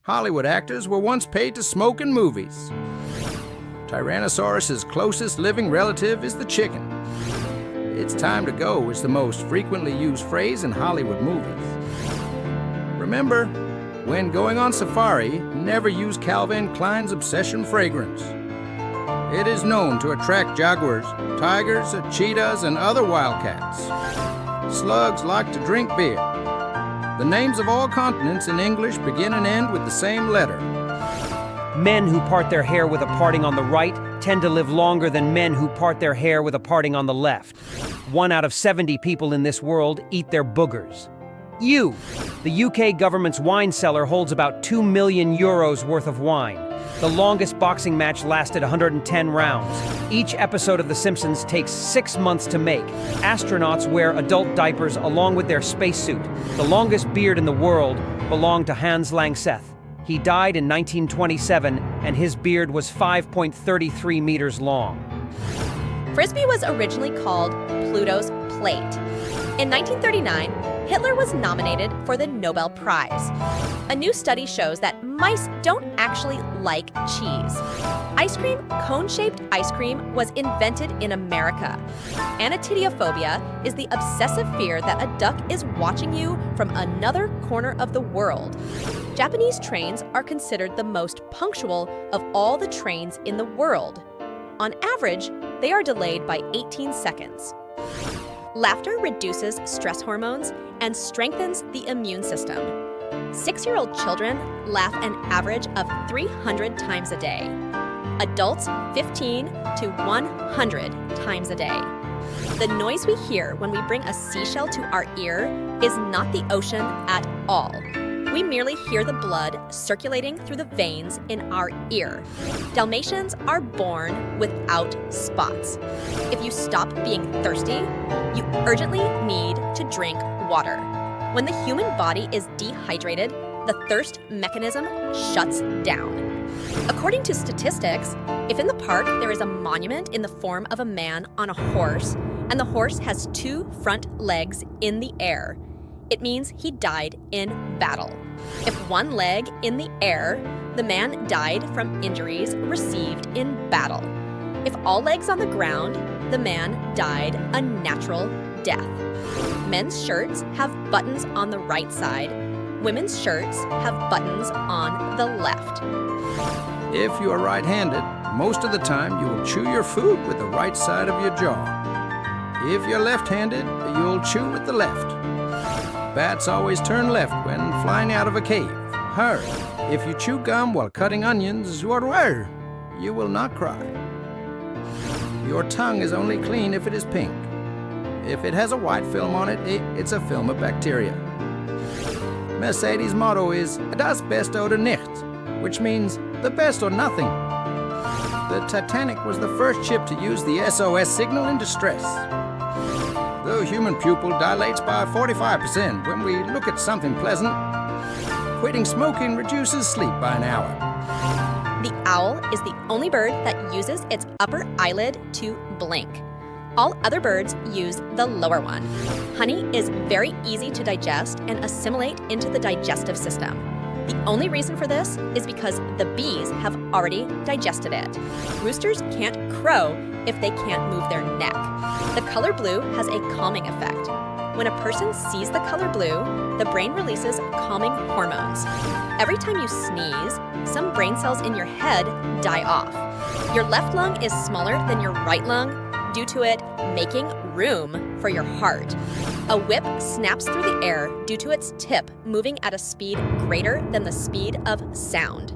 Hollywood actors were once paid to smoke in movies. Tyrannosaurus's closest living relative is the chicken. "It's time to go" is the most frequently used phrase in Hollywood movies. Remember, when going on safari, never use Calvin Klein's Obsession fragrance. It is known to attract jaguars, tigers, cheetahs, and other wildcats. Slugs like to drink beer. The names of all continents in English begin and end with the same letter. Men who part their hair with a parting on the right tend to live longer than men who part their hair with a parting on the left. 1 out of 70 people in this world eat their boogers. The UK government's wine cellar holds about €2 million worth of wine. The longest boxing match lasted 110 rounds. Each episode of The Simpsons takes 6 months to make. Astronauts wear adult diapers along with their spacesuit. The longest beard in the world belonged to Hans Langseth. He died in 1927, and his beard was 5.33 meters long. Frisbee was originally called Pluto's plate. In 1939, Hitler was nominated for the Nobel Prize. A new study shows that mice don't actually like cheese. Ice cream, cone-shaped ice cream, was invented in America. Anatideophobia is the obsessive fear that a duck is watching you from another corner of the world. Japanese trains are considered the most punctual of all the trains in the world. On average, they are delayed by 18 seconds. Laughter reduces stress hormones and strengthens the immune system. 6-year-old children laugh an average of 300 times a day. Adults 15 to 100 times a day. The noise we hear when we bring a seashell to our ear is not the ocean at all. We merely hear the blood circulating through the veins in our ear. Dalmatians are born without spots. If you stop being thirsty, you urgently need to drink water. When the human body is dehydrated, the thirst mechanism shuts down. According to statistics, if in the park there is a monument in the form of a man on a horse, and the horse has 2 front legs in the air, it means he died in battle. If 1 leg in the air, the man died from injuries received in battle. If all legs on the ground, the man died a natural death. Men's shirts have buttons on the right side. Women's shirts have buttons on the left. If you are right-handed, most of the time you will chew your food with the right side of your jaw. If you're left-handed, you'll chew with the left. Bats always turn left when flying out of a cave. If you chew gum while cutting onions, you will not cry. Your tongue is only clean if it is pink. If it has a white film on it, it's a film of bacteria. Mercedes' motto is "Das Beste oder nichts," which means the best or nothing. The Titanic was the first ship to use the SOS signal in distress. The human pupil dilates by 45% when we look at something pleasant. Quitting smoking reduces sleep by an hour. The owl is the only bird that uses its upper eyelid to blink. All other birds use the lower one. Honey is very easy to digest and assimilate into the digestive system. The only reason for this is because the bees have already digested it. Roosters can't crow if they can't move their neck. The color blue has a calming effect. When a person sees the color blue, the brain releases calming hormones. Every time you sneeze, some brain cells in your head die off. Your left lung is smaller than your right lung due to it making room for your heart. A whip snaps through the air due to its tip moving at a speed greater than the speed of sound.